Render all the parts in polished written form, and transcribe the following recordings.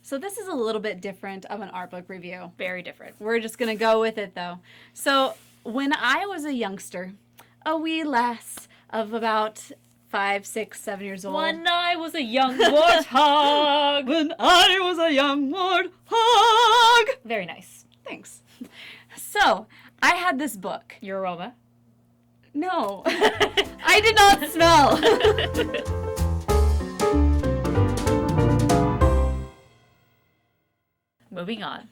So this is a little bit different of an art book review. Very different. We're just going to go with it, though. So when I was a youngster, a wee lass of about 5, 6, 7 years old. When I was a young warthog. When I was a young warthog. Very nice. Thanks. So I had this book. Your aroma. No. I did not smell. Moving on.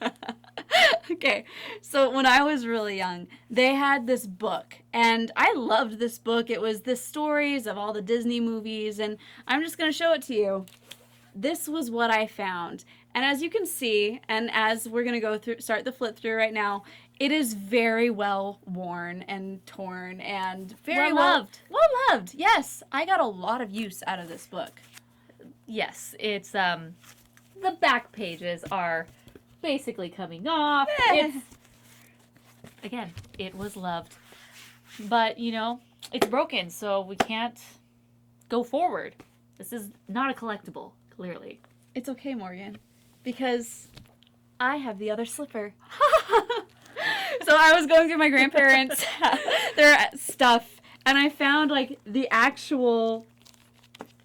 Okay, so when I was really young, they had this book, and I loved this book. It was the stories of all the Disney movies, and I'm just going to show it to you. This was what I found. And as you can see, and as we're going to go through, start the flip through right now, it is very well worn and torn and very loved. Well loved, yes. I got a lot of use out of this book. Yes, it's, the back pages are basically coming off. Again, it was loved. But, you know, it's broken, so we can't go forward. This is not a collectible, clearly. It's okay, Morgan, because I have the other slipper. So I was going through my grandparents' their stuff, and I found, like, the actual,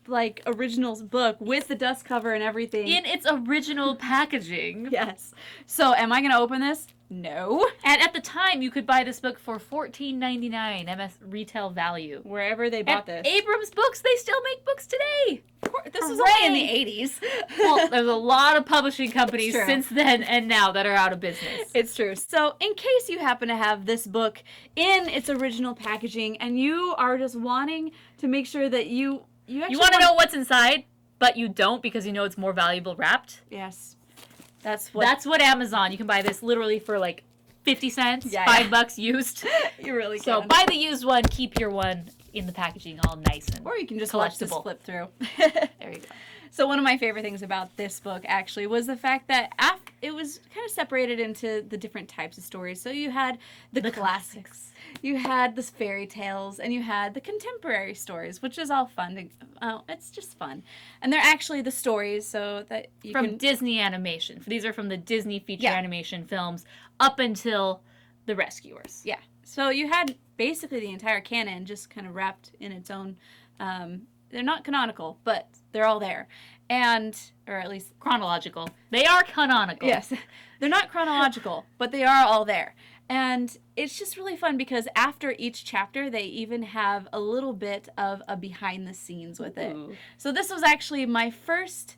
like, original book with the dust cover and everything. In its original packaging. Yes. So am I going to open this? No. And at the time, you could buy this book for $14.99 MS retail value. Wherever they bought this. Abrams Books, they still make books today. This was only in the 80s. Well, there's a lot of publishing companies since then and now that are out of business. It's true. So in case you happen to have this book in its original packaging and you are just wanting to make sure that you want to know what's inside, but you don't because you know it's more valuable wrapped. Yes. That's what Amazon. You can buy this literally for like 50 cents, yeah, $5 used. You really can. So buy the used one, keep your one in the packaging all nice and or you can just watch this flip through. There you go. So one of my favorite things about this book actually was the fact that it was kind of separated into the different types of stories. So you had the classics, you had the fairy tales, and you had the contemporary stories, which is all fun. It's just fun. And they're actually the stories so that you from Disney animation. These are from the Disney feature animation films up until The Rescuers. Yeah. So you had basically the entire canon just kind of wrapped in its own... they're not canonical, but they're all there. Or at least chronological. They are canonical. Yes. They're not chronological, but they are all there. And it's just really fun because after each chapter, they even have a little bit of a behind the scenes with it. So this was actually my first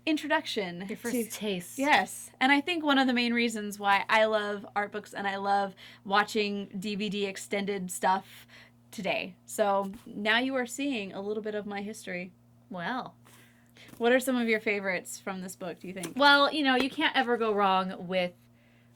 introduction. Your first taste. Yes. And I think one of the main reasons why I love art books and I love watching DVD extended stuff today. So now you are seeing a little bit of my history. Well, what are some of your favorites from this book, do you think? Well, you know, you can't ever go wrong with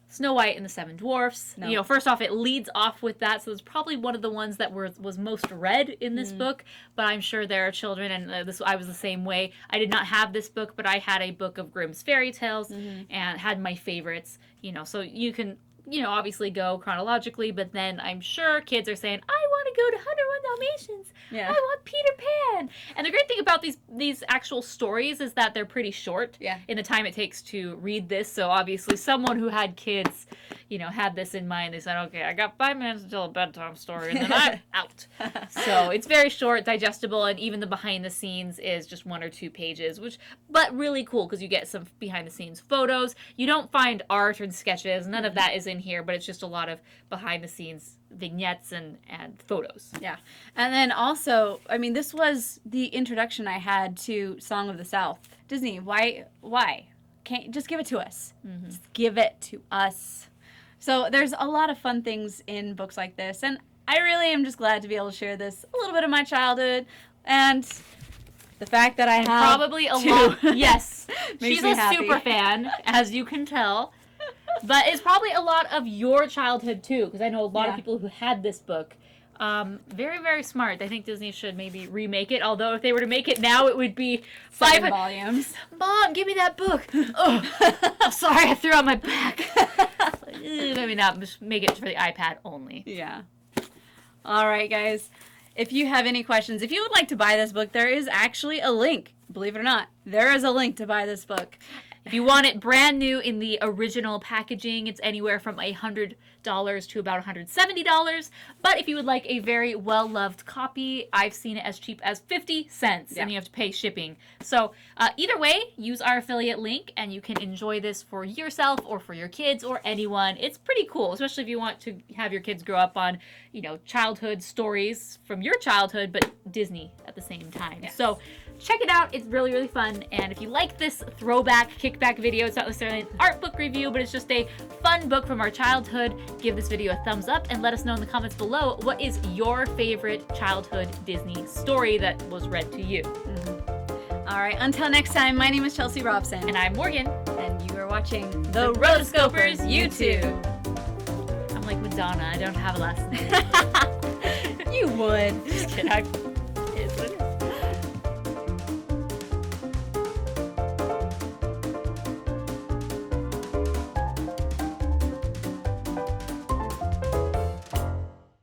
Snow White and the Seven Dwarfs. No. You know, first off, it leads off with that, so it's probably one of the ones that was most read in this book, but I'm sure there are children, and I was the same way. I did not have this book, but I had a book of Grimm's fairy tales and had my favorites, you know, so you can... You know, obviously go chronologically, but then I'm sure kids are saying, I want to go to 101 Dalmatians. Yeah. I want Peter Pan. And the great thing about these actual stories is that they're pretty short in the time it takes to read this. So obviously someone who had kids, you know, had this in mind. They said, okay, I got 5 minutes until a bedtime story, and then I'm out. So it's very short, digestible, and even the behind the scenes is just 1 or 2 pages, but really cool because you get some behind the scenes photos. You don't find art and sketches. None of that is in here, but it's just a lot of behind the scenes vignettes and photos. Yeah. And then also, I mean, this was the introduction I had to Song of the South. Disney, why? Can't just give it to us. Just give it to us. So there's a lot of fun things in books like this, and I really am just glad to be able to share this, a little bit of my childhood, and the fact that I have probably a lot. Yes. She's a happy. Super fan, as you can tell. But it's probably a lot of your childhood, too, because I know a lot of people who had this book. Very, very smart. I think Disney should maybe remake it, although if they were to make it now, it would be 7 volumes. Mom, give me that book. Oh, sorry, I threw out my back. Maybe not. Just make it for the iPad only. Yeah. All right, guys. If you have any questions, if you would like to buy this book, there is actually a link. Believe it or not, there is a link to buy this book. If you want it brand new in the original packaging, it's anywhere from $100 to about $170. But if you would like a very well-loved copy, I've seen it as cheap as 50 cents, and you have to pay shipping. So either way, use our affiliate link, and you can enjoy this for yourself or for your kids or anyone. It's pretty cool, especially if you want to have your kids grow up on, childhood stories from your childhood, but Disney at the same time. Yes. So check it out. It's really, really fun. And if you like this throwback, kickback video, it's not necessarily an art book review, but it's just a fun book from our childhood, give this video a thumbs up and let us know in the comments below, what is your favorite childhood Disney story that was read to you? All right, until next time, my name is Chelsea Robson. And I'm Morgan. And you are watching The Rotoscopers YouTube. I'm like Madonna. I don't have a last name. You would. Just kidding.